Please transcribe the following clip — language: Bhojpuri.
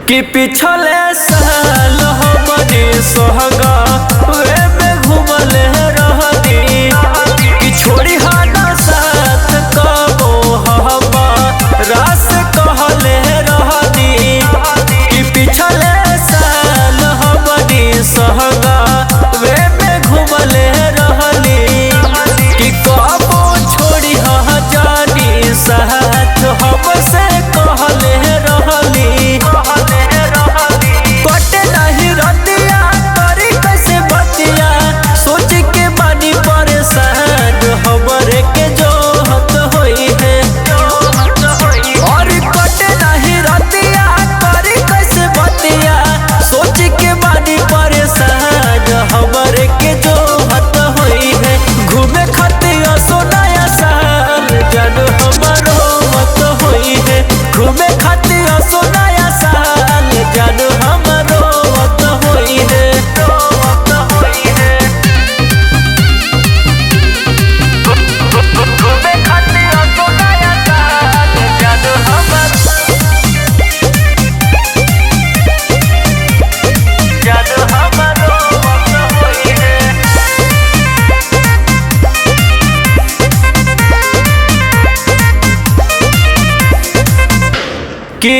कि पिछले साल हमनी सोहगा वे में घूमले रहनी कि छोड़ी हाना साथ कबो हवा रास कहले रहनी कि पिछले साल हमनी सोहगा वे में घूमले रहनी कि कबो छोड़ी हा जानी साथ हमसे कहले रहनी घूमे खातिर सोनाया साल जान हमरो वक्त होई है घूमे खातिर सोनाया साल जान हमरो वक्त होई है कि